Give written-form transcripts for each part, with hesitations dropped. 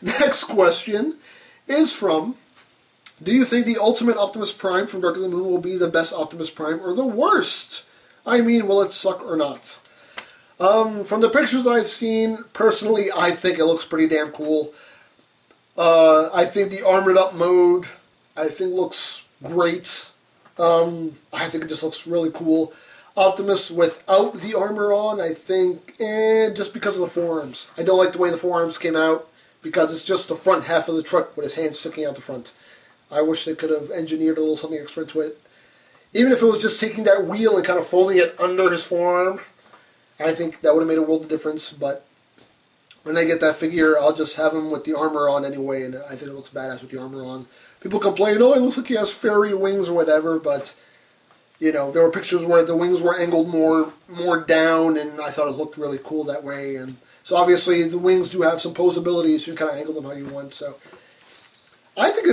Next question is from, do you think the Ultimate Optimus Prime from Dark of the Moon will be the best Optimus Prime or the worst? I mean, will it suck or not? From the pictures I've seen, personally, I think it looks pretty damn cool. I think the armored up mode, I think looks great. I think it just looks really cool. Optimus without the armor on, I think, just because of the forearms. I don't like the way the forearms came out, because it's just the front half of the truck with his hands sticking out the front. I wish they could have engineered a little something extra into it. Even if it was just taking that wheel and kind of folding it under his forearm, I think that would have made a world of difference. But when I get that figure, I'll just have him with the armor on anyway, and I think it looks badass with the armor on. People complain, oh, it looks like he has fairy wings or whatever, but, you know, there were pictures where the wings were angled more down, and I thought it looked really cool that way. And so obviously the wings do have some posability, so you can kind of angle them how you want. So I think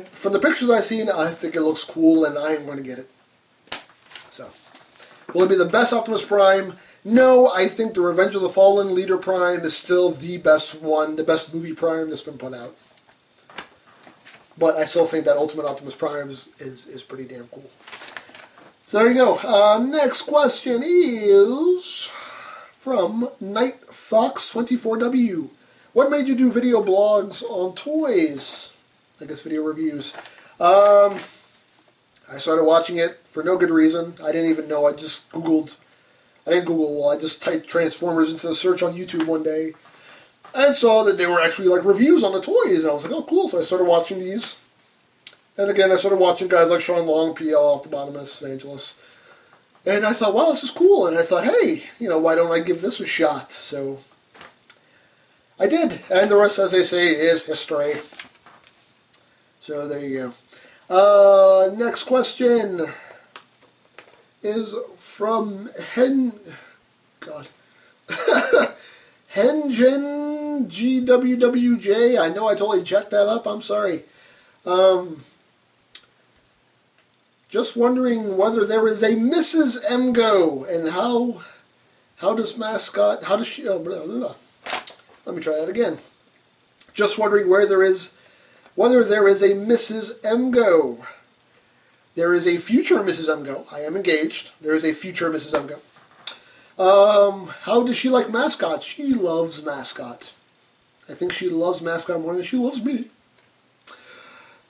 from the pictures I've seen, I think it looks cool, and I'm going to get it. So, will it be the best Optimus Prime? No, I think the Revenge of the Fallen Leader Prime is still the best one, the best movie Prime that's been put out. But I still think that Ultimate Optimus Prime is pretty damn cool. So there you go. Next question is from NightFox24W. What made you do video blogs on toys? I guess video reviews. I started watching it for no good reason. I didn't even know. I just Googled. I didn't Google, well, I just typed Transformers into the search on YouTube one day and saw that they were actually like reviews on the toys. And I was like, oh, cool. So I started watching these. And again, I started watching guys like Sean Long, PL, Optimus, Vangelis. And I thought, wow, this is cool. And I thought, hey, you know, why don't I give this a shot? So I did. And the rest, as they say, is history. So there you go. Next question is from HENGHENGWWJ. I know I totally jacked that up. I'm sorry. Just wondering whether there is a Mrs. EmGo and how does mascot, how does she, blah, blah, blah. Let me try that again. Just wondering whether there is a Mrs. EmGo. There is a future Mrs. EmGo. I am engaged. There is a future Mrs. EmGo. How does she like mascots? She loves mascots. I think she loves mascot more than she loves me.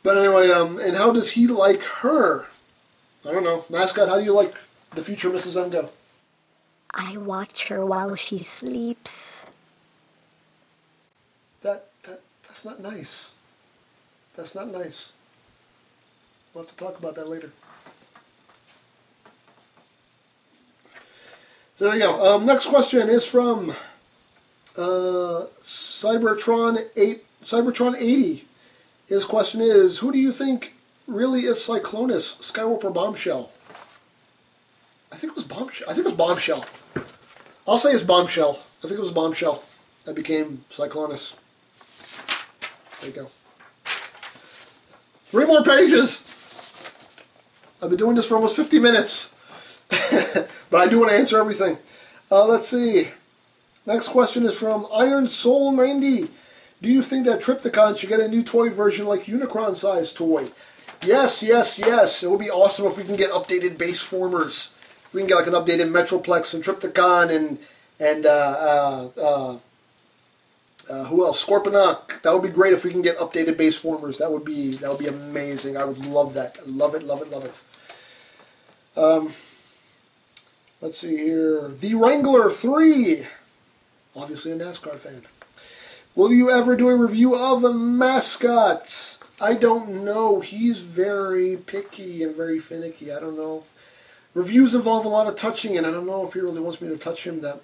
But anyway, and how does he like her? I don't know. Mascot, how do you like the future Mrs. EmGo? I watch her while she sleeps. That's not nice. That's not nice. We'll have to talk about that later. So there you go. Next question is from Cybertron80. His question is, who do you think really is Cyclonus, Skywarp, or Bombshell? I think it was Bombshell. I think it was Bombshell. I'll say it's Bombshell. I think it was Bombshell that became Cyclonus. There you go. 3 more pages! I've been doing this for almost 50 minutes. But I do want to answer everything. Let's see. Next question is from Iron Soul 90. Do you think that Trypticon should get a new toy version like Unicron-sized toy? Yes, yes, yes. It would be awesome if we can get updated base formers. If we can get like an updated Metroplex and Trypticon and who else? Scorponok. That would be great if we can get updated base formers. That would be amazing. I would love that. Love it, love it, love it. Let's see here. The Wrangler 3. Obviously a NASCAR fan. Will you ever do a review of a mascot? I don't know. He's very picky and very finicky. I don't know. Reviews involve a lot of touching, and I don't know if he really wants me to touch him that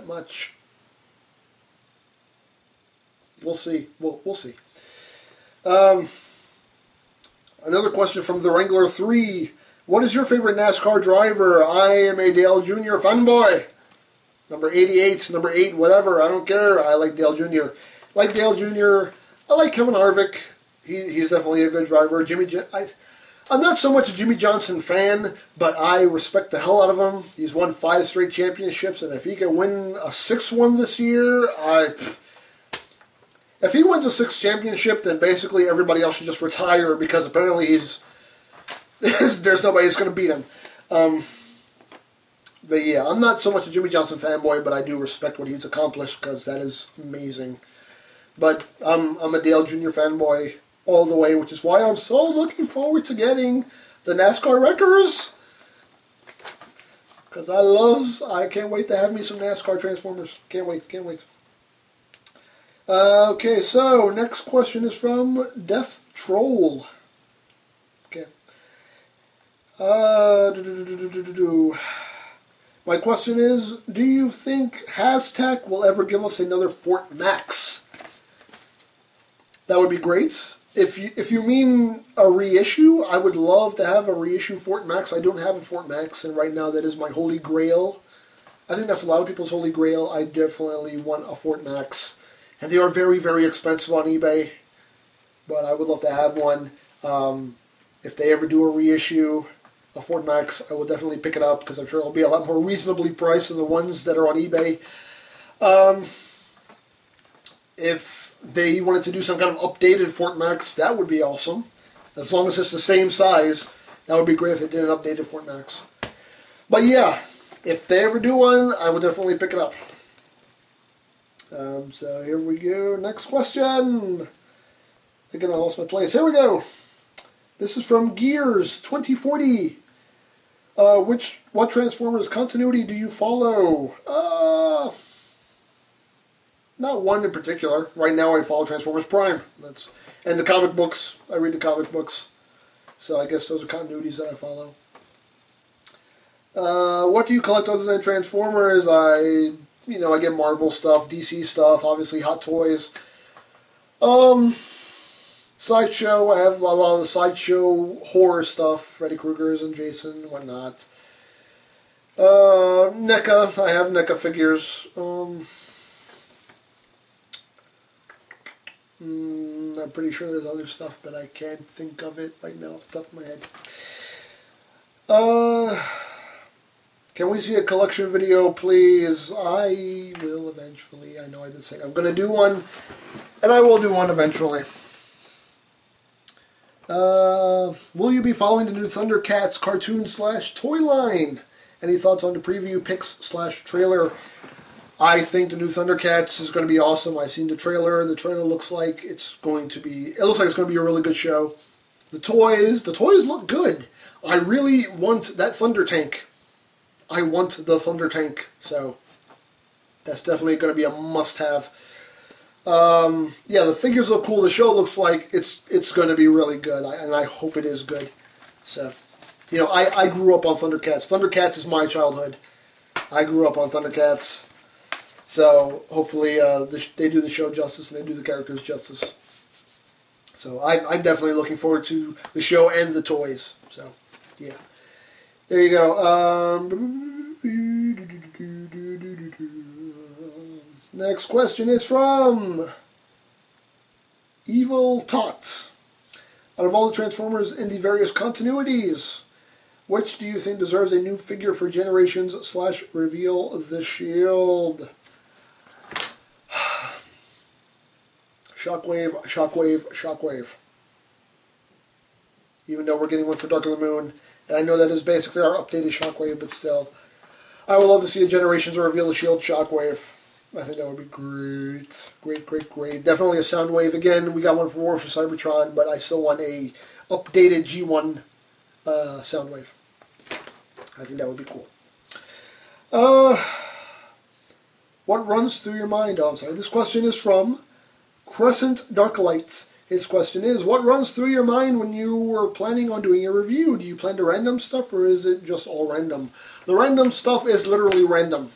much. We'll see. We'll see. Another question from the Wrangler 3. What is your favorite NASCAR driver? I am a Dale Jr. fanboy. Number 88, number 8, whatever. I don't care. I like Dale Jr. I like Dale Jr. I like Kevin Harvick. He's definitely a good driver. I'm not so much a Jimmy Johnson fan, but I respect the hell out of him. He's won 5 straight championships, and if he can win a 6th one this year, If he wins a 6th championship, then basically everybody else should just retire because apparently there's nobody that's going to beat him. But yeah, I'm not so much a Jimmy Johnson fanboy, but I do respect what he's accomplished because that is amazing. But I'm a Dale Jr. fanboy all the way, which is why I'm so looking forward to getting the NASCAR Wreckers. Because I can't wait to have me some NASCAR Transformers. Can't wait, can't wait. Okay, so next question is from DETHTROLL. Okay. My question is, do you think Hashtag will ever give us another Fort Max? That would be great. If you mean a reissue, I would love to have a reissue Fort Max. I don't have a Fort Max, and right now that is my holy grail. I think that's a lot of people's holy grail. I definitely want a Fort Max. And they are very, very expensive on eBay. But I would love to have one. If they ever do a reissue of Fort Max, I will definitely pick it up because I'm sure it'll be a lot more reasonably priced than the ones that are on eBay. If they wanted to do some kind of updated Fort Max, that would be awesome. As long as it's the same size, that would be great if they did an updated Fort Max. But yeah, if they ever do one, I would definitely pick it up. So here we go. Next question. Again, I lost my place. Here we go. This is from Gears 2040. What Transformers continuity do you follow? Not one in particular. Right now I follow Transformers Prime. And the comic books. I read the comic books. So I guess those are continuities that I follow. What do you collect other than Transformers? I get Marvel stuff, DC stuff, obviously Hot Toys. Sideshow, I have a lot of the Sideshow horror stuff, Freddy Krueger's and Jason and whatnot. NECA, I have NECA figures. I'm pretty sure there's other stuff, but I can't think of it right now off the top of my head. Can we see a collection video, please? I will eventually. I know I've been saying I'm going to do one, and I will do one eventually. Will you be following the new Thundercats cartoon/toy line? Any thoughts on the preview pics/trailer? I think the new Thundercats is going to be awesome. I've seen the trailer. The trailer looks like it's going to be. It looks like it's going to be a really good show. The toys look good. I really want that Thunder Tank. I want the Thunder Tank, so that's definitely going to be a must-have. Yeah, the figures look cool. The show looks like it's going to be really good, and I hope it is good. So, I grew up on Thundercats. Thundercats is my childhood. I grew up on Thundercats, so hopefully they do the show justice and they do the characters justice. So I'm definitely looking forward to the show and the toys. So, yeah. There you go. Next question is from EVILTOT. Out of all the Transformers in the various continuities, which do you think deserves a new figure for Generations/Reveal the Shield? Shockwave, Shockwave, Shockwave. Even though we're getting one for Dark of the Moon. And I know that is basically our updated Shockwave, but still. I would love to see a Generations or Reveal the Shield Shockwave. I think that would be great. Great, great, great. Definitely a Soundwave. Again, we got one for War for Cybertron, but I still want a updated G1 Soundwave. I think that would be cool. What runs through your mind? Oh, I'm sorry. This question is from CRESENTDARKLIGHT. His question is, what runs through your mind when you were planning on doing a review? Do you plan to random stuff, or is it just all random? The random stuff is literally random.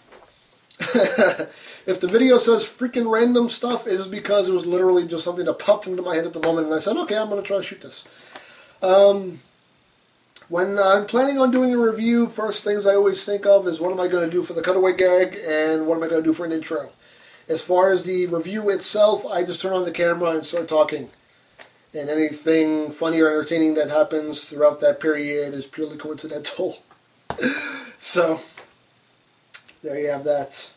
If the video says freaking random stuff, it is because it was literally just something that popped into my head at the moment, and I said, okay, I'm going to try to shoot this. When I'm planning on doing a review, first things I always think of is what am I going to do for the cutaway gag, and what am I going to do for an intro. As far as the review itself, I just turn on the camera and start talking. And anything funny or entertaining that happens throughout that period is purely coincidental. So, there you have that.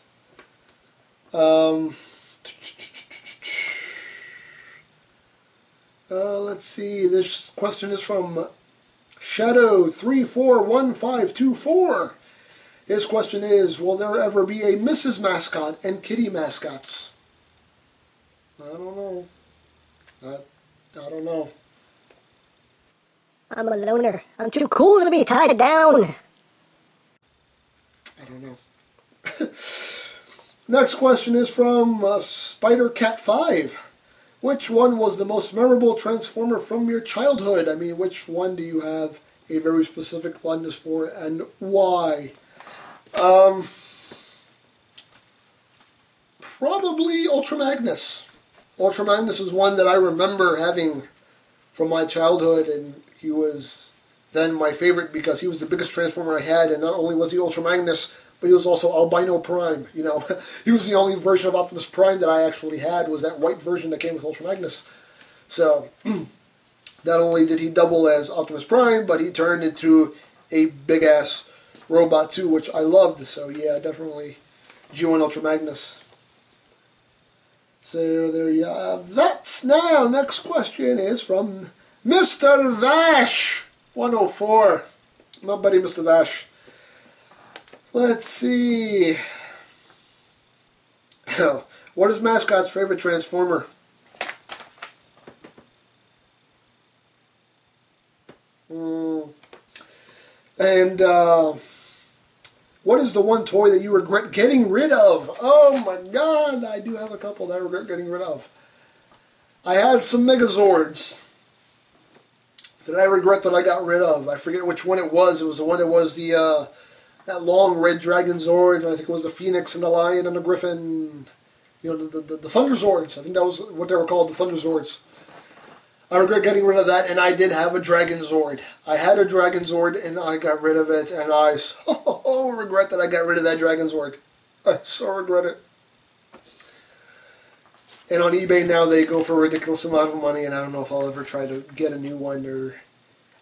Let's see, this question is from Shadow341524. His question is, will there ever be a Mrs. Mascot and kitty mascots? I don't know. I don't know. I'm a loner. I'm too cool to be tied down. I don't know. Next question is from SpiderCat5. Which one was the most memorable Transformer from your childhood? I mean, which one do you have a very specific fondness for, and why? Probably Ultra Magnus. Ultra Magnus is one that I remember having from my childhood, and he was then my favorite because he was the biggest Transformer I had, and not only was he Ultra Magnus, but he was also Albino Prime. You know, he was the only version of Optimus Prime that I actually had, was that white version that came with Ultra Magnus. So, not only did he double as Optimus Prime, but he turned into a big-ass robot too, which I loved. So yeah, definitely G1 Ultra Magnus. So there you have that. Now, next question is from Mr. Vash 104. My buddy Mr. Vash. Let's see. What is Mascot's favorite Transformer? And what is the one toy that you regret getting rid of? Oh my god, I do have a couple that I regret getting rid of. I had some Megazords that I regret that I got rid of. I forget which one it was. It was the one that was the that long red dragon Zord, and I think it was the Phoenix and the Lion and the Griffin. You know, the Thunder Zords. I think that was what they were called, the Thunder Zords. I regret getting rid of that, and I did have a Dragon Zord. I had a Dragon Zord, and I got rid of it, and I so regret that I got rid of that Dragon Zord. I so regret it. And on eBay now, they go for a ridiculous amount of money, and I don't know if I'll ever try to get a new one.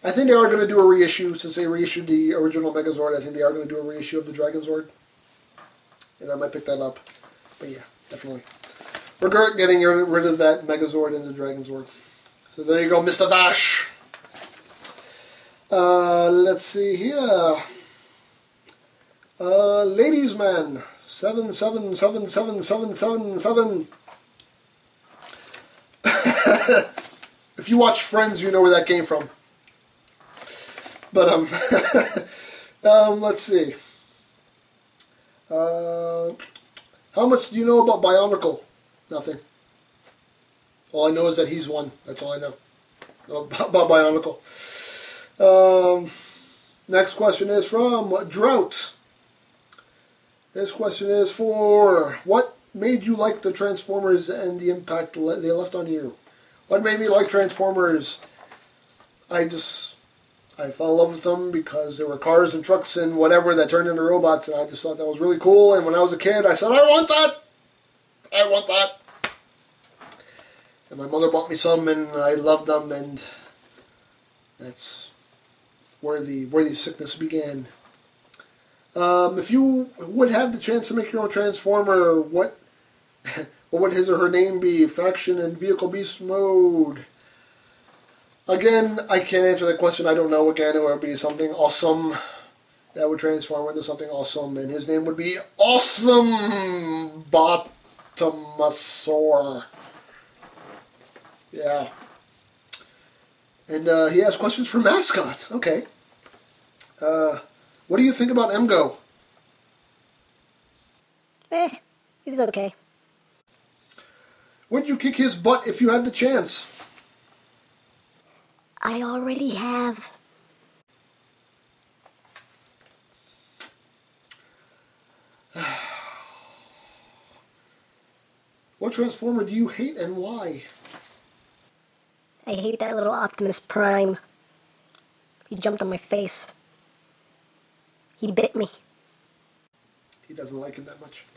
I think they are going to do a reissue, since they reissued the original Megazord. I think they are going to do a reissue of the Dragon Zord. And I might pick that up. But yeah, definitely. Regret getting rid of that Megazord and the Dragon Zord. So there you go, Mr. Vash. Let's see here. Ladies Man 77777777. If you watch Friends, you know where that came from. But let's see. How much do you know about Bionicle? Nothing. All I know is that he's one. That's all I know about Bionicle. Next question is from DROUT. This question is for, what made you like the Transformers and the impact they left on you? What made me like Transformers? I fell in love with them because there were cars and trucks and whatever that turned into robots, and I just thought that was really cool. And when I was a kid, I said, I want that! I want that! And my mother bought me some, and I loved them, and that's where the sickness began. If you would have the chance to make your own Transformer, what would his or her name be? Faction and Vehicle Beast Mode. Again, I can't answer that question. I don't know. Again, it would be something awesome that would transform into something awesome, and his name would be Awesome Bottomasaur. Yeah. And he has questions for Mascot. Okay. What do you think about EmGo? He's okay. Would you kick his butt if you had the chance? I already have. What Transformer do you hate and why? I hate that little Optimus Prime. He jumped on my face. He bit me. He doesn't like him that much.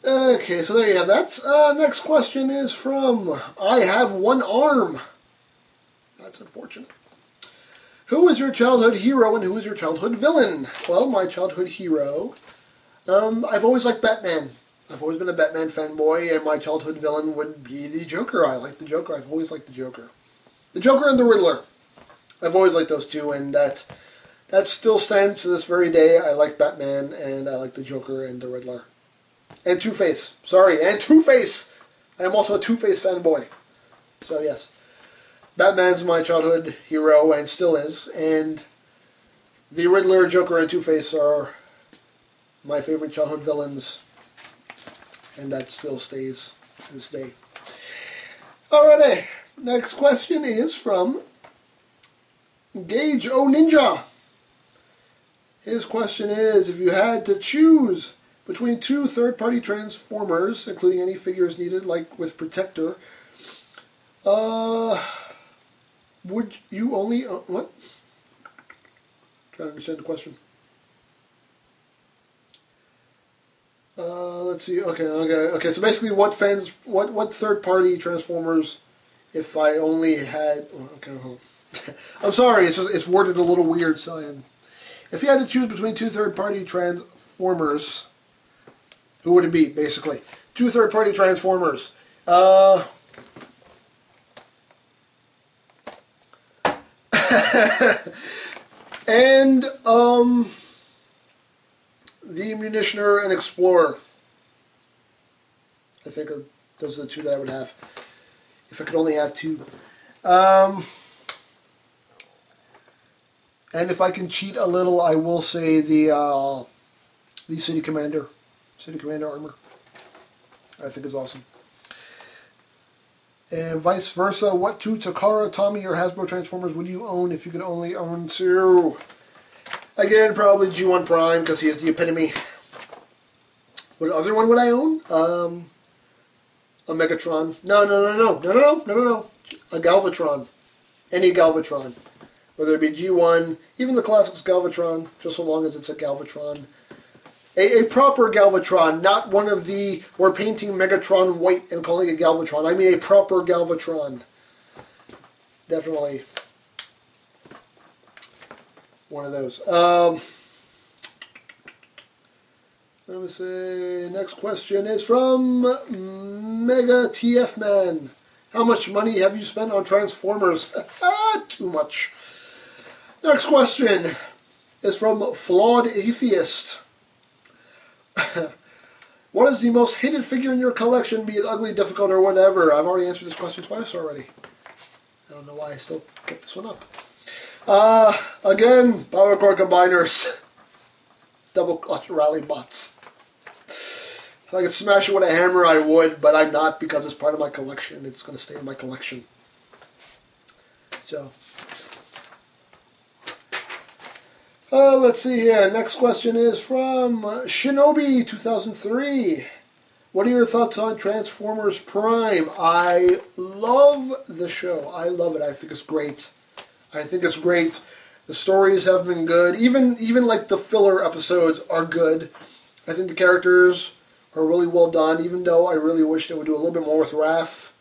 Okay, so there you have that. Next question is from I Have One Arm. That's unfortunate. Who is your childhood hero and who is your childhood villain? Well, my childhood hero, I've always liked Batman. I've always been a Batman fanboy, and my childhood villain would be the Joker. I like the Joker. I've always liked the Joker. The Joker and the Riddler. I've always liked those two, and that still stands to this very day. I like Batman, and I like the Joker and the Riddler. And Two-Face. Sorry, and Two-Face! I am also a Two-Face fanboy. So, yes. Batman's my childhood hero, and still is, and the Riddler, Joker, and Two-Face are my favorite childhood villains, and that still stays to this day. Alrighty, next question is from GAGEONINJA. His question is, if you had to choose between two third-party transformers, including any figures needed, like with Protector, would you only... what? Trying to understand the question. Let's see. Okay. So basically, what third-party transformers? If I only had. Okay. I'm sorry. It's worded a little weird. So if you had to choose between two third-party transformers, who would it be? Basically, two third-party transformers. And the Munitioner and Explorer. I think those are the two that I would have if I could only have two. And if I can cheat a little, I will say the City Commander armor. I think is awesome. And vice versa, what two Takara, Tommy, or Hasbro Transformers would you own if you could only own two? Again, probably G1 Prime, because he is the epitome. What other one would I own? A Megatron. No. A Galvatron. Any Galvatron. Whether it be G1, even the Classics Galvatron, just so long as it's a Galvatron. A proper Galvatron, not one of the, we're painting Megatron white and calling it Galvatron. I mean a proper Galvatron. Definitely one of those. Let me see. Next question is from MEGATFMAN. How much money have you spent on Transformers? Too much. Next question is from Flawed Atheist. What is the most hated figure in your collection, be it ugly, difficult, or whatever? I've already answered this question twice already. I don't know why I still kept this one up. Again, Power Core Combiners. Double Clutch Rally Bots. If I could smash it with a hammer, I would, but I'm not because it's part of my collection. It's going to stay in my collection. So... let's see here. Next question is from Shinobi 2003. What are your thoughts on Transformers Prime? I love the show. I love it. I think it's great. The stories have been good. Even like the filler episodes are good. I think the characters are really well done, even though I really wish they would do a little bit more with Raph.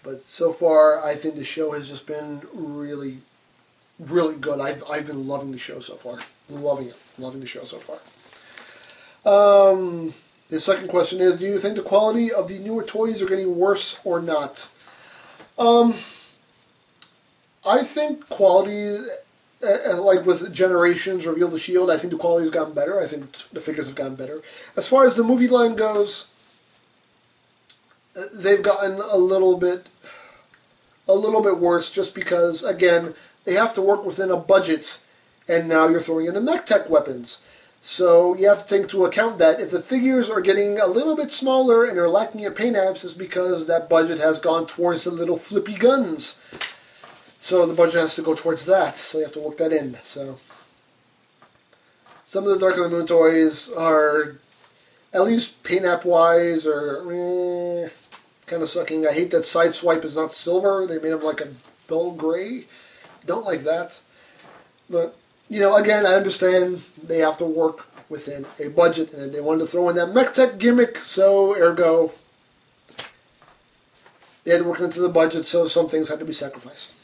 But so far, I think the show has just been really good. I've been loving the show so far. Loving the show so far. The second question is, do you think the quality of the newer toys are getting worse or not? I think quality, like with Generations, Reveal the Shield, I think the quality has gotten better. I think the figures have gotten better. As far as the movie line goes, they've gotten a little bit worse just because, again, they have to work within a budget, and now you're throwing in the mech tech weapons. So you have to take into account that if the figures are getting a little bit smaller and they're lacking in paint apps, it's because that budget has gone towards the little flippy guns. So the budget has to go towards that, so you have to work that in. So some of the Dark of the Moon toys are, at least paint app wise, are kind of sucking. I hate that Sideswipe is not silver. They made him like a dull gray. Don't like that. But, you know, again, I understand they have to work within a budget, and they wanted to throw in that mech tech gimmick, so ergo, they had to work into the budget, so some things had to be sacrificed.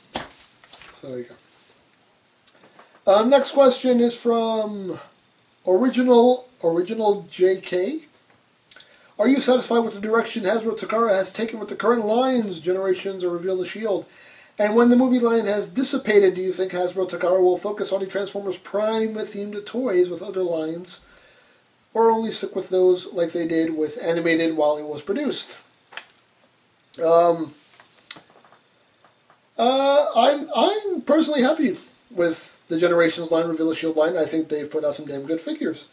So there you go. Next question is from Original JK. Are you satisfied with the direction Hasbro Takara has taken with the current lines, Generations or Reveal the Shield? And when the movie line has dissipated, do you think Hasbro Takara will focus on the Transformers Prime themed toys with other lines, or only stick with those like they did with animated while it was produced? I'm personally happy with the Generations line, Reveal the Shield line. I think they've put out some damn good figures.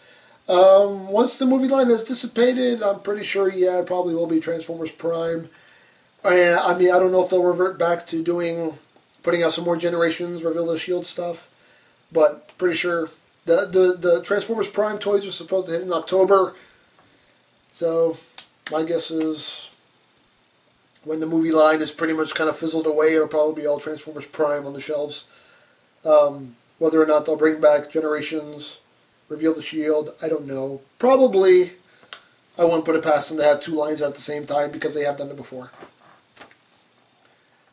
Once the movie line has dissipated, I'm pretty sure, yeah, it probably will be Transformers Prime. I mean, I don't know if they'll revert back to putting out some more Generations, Reveal the Shield stuff, but pretty sure the Transformers Prime toys are supposed to hit in October, so my guess is when the movie line is pretty much kind of fizzled away, it'll probably be all Transformers Prime on the shelves. Whether or not they'll bring back Generations, Reveal the Shield, I don't know. Probably, I wouldn't put it past them to have two lines out at the same time because they have done it before.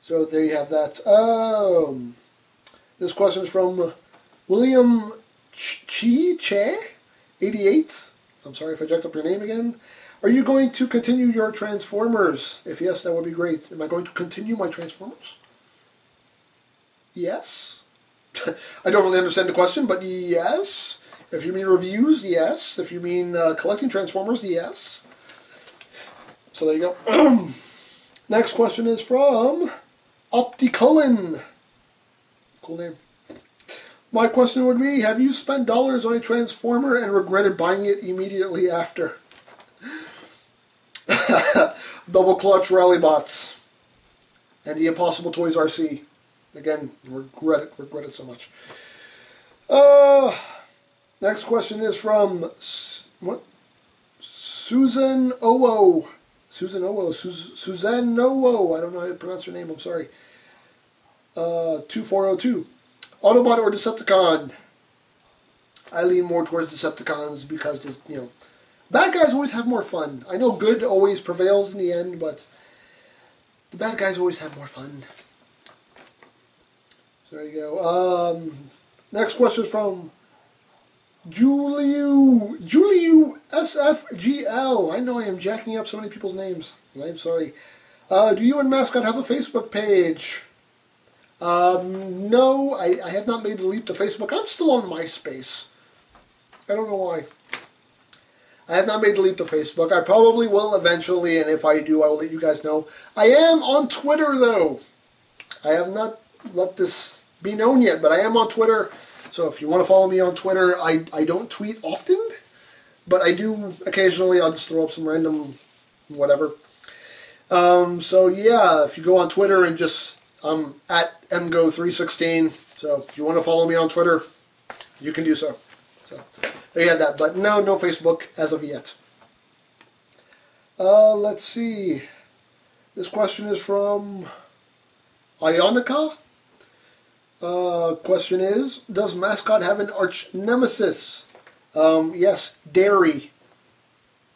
So there you have that. This question is from William Che 88. I'm sorry if I jacked up your name again. Are you going to continue your Transformers? If yes, that would be great. Am I going to continue my Transformers? Yes. I don't really understand the question, but yes. If you mean reviews, yes. If you mean collecting Transformers, yes. So there you go. Next question is from OPTICULLEN. Cool name. My question would be, have you spent dollars on a Transformer and regretted buying it immediately after? Double Clutch Rally Bots and the Impossible Toys RC. Again, regret it so much. Next question is from Susan Owo. Susan Owo. I don't know how to pronounce her name. I'm sorry. 2402. Autobot or Decepticon? I lean more towards Decepticons because, bad guys always have more fun. I know good always prevails in the end, but the bad guys always have more fun. So there you go. Next question is from JULIUSFGL. I know I am jacking up so many people's names. I'm sorry. Do you and Mascot have a Facebook page? No, I have not made the leap to Facebook. I'm still on MySpace. I don't know why. I have not made the leap to Facebook. I probably will eventually, and if I do, I will let you guys know. I am on Twitter, though. I have not let this be known yet, but I am on Twitter. So if you want to follow me on Twitter, I don't tweet often, but I do occasionally. I'll just throw up some random whatever. So yeah, if you go on Twitter and just, I'm at EmGo316. So if you want to follow me on Twitter, you can do so. So there you have that. But no Facebook as of yet. Let's see. This question is from Ionica. Question is, does Mascot have an arch nemesis? Yes, dairy.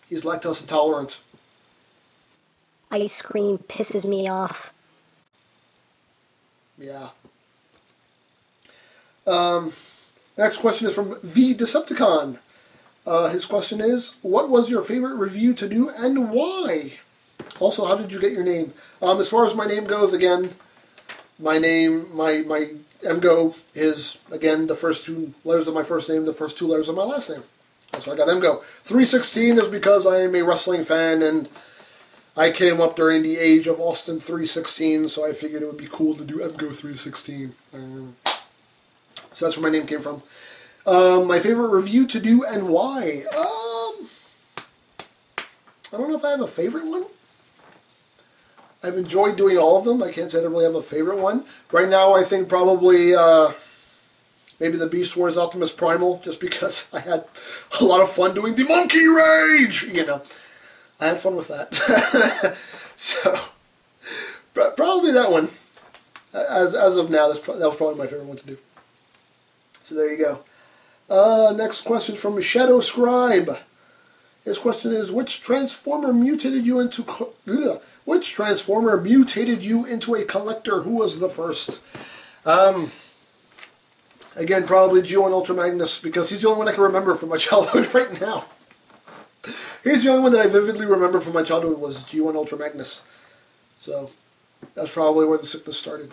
He's lactose intolerant. Ice cream pisses me off. Yeah. Next question is from VDECEPTICON. His question is, what was your favorite review to do and why? Also, how did you get your name? As far as my name goes, again, my name, my EmGo is, again, the first two letters of my first name, the first two letters of my last name. That's why I got EmGo. 316 is because I am a wrestling fan, and I came up during the age of Austin 316, so I figured it would be cool to do EmGo 316. So that's where my name came from. My favorite review to do and why? I don't know if I have a favorite one. I've enjoyed doing all of them. I can't say I really have a favorite one. Right now, I think probably maybe the Beast Wars Optimus Primal, just because I had a lot of fun doing the Monkey Rage! I had fun with that. So, probably that one. As of now, that was probably my favorite one to do. So there you go. Next question from SHADOWSCRIBE. His question is, which Transformer mutated you into a collector? Who was the first? Again, probably G1 Ultra Magnus, because he's the only one I can remember from my childhood right now. He's the only one that I vividly remember from my childhood was G1 Ultra Magnus. So, that's probably where the sickness started.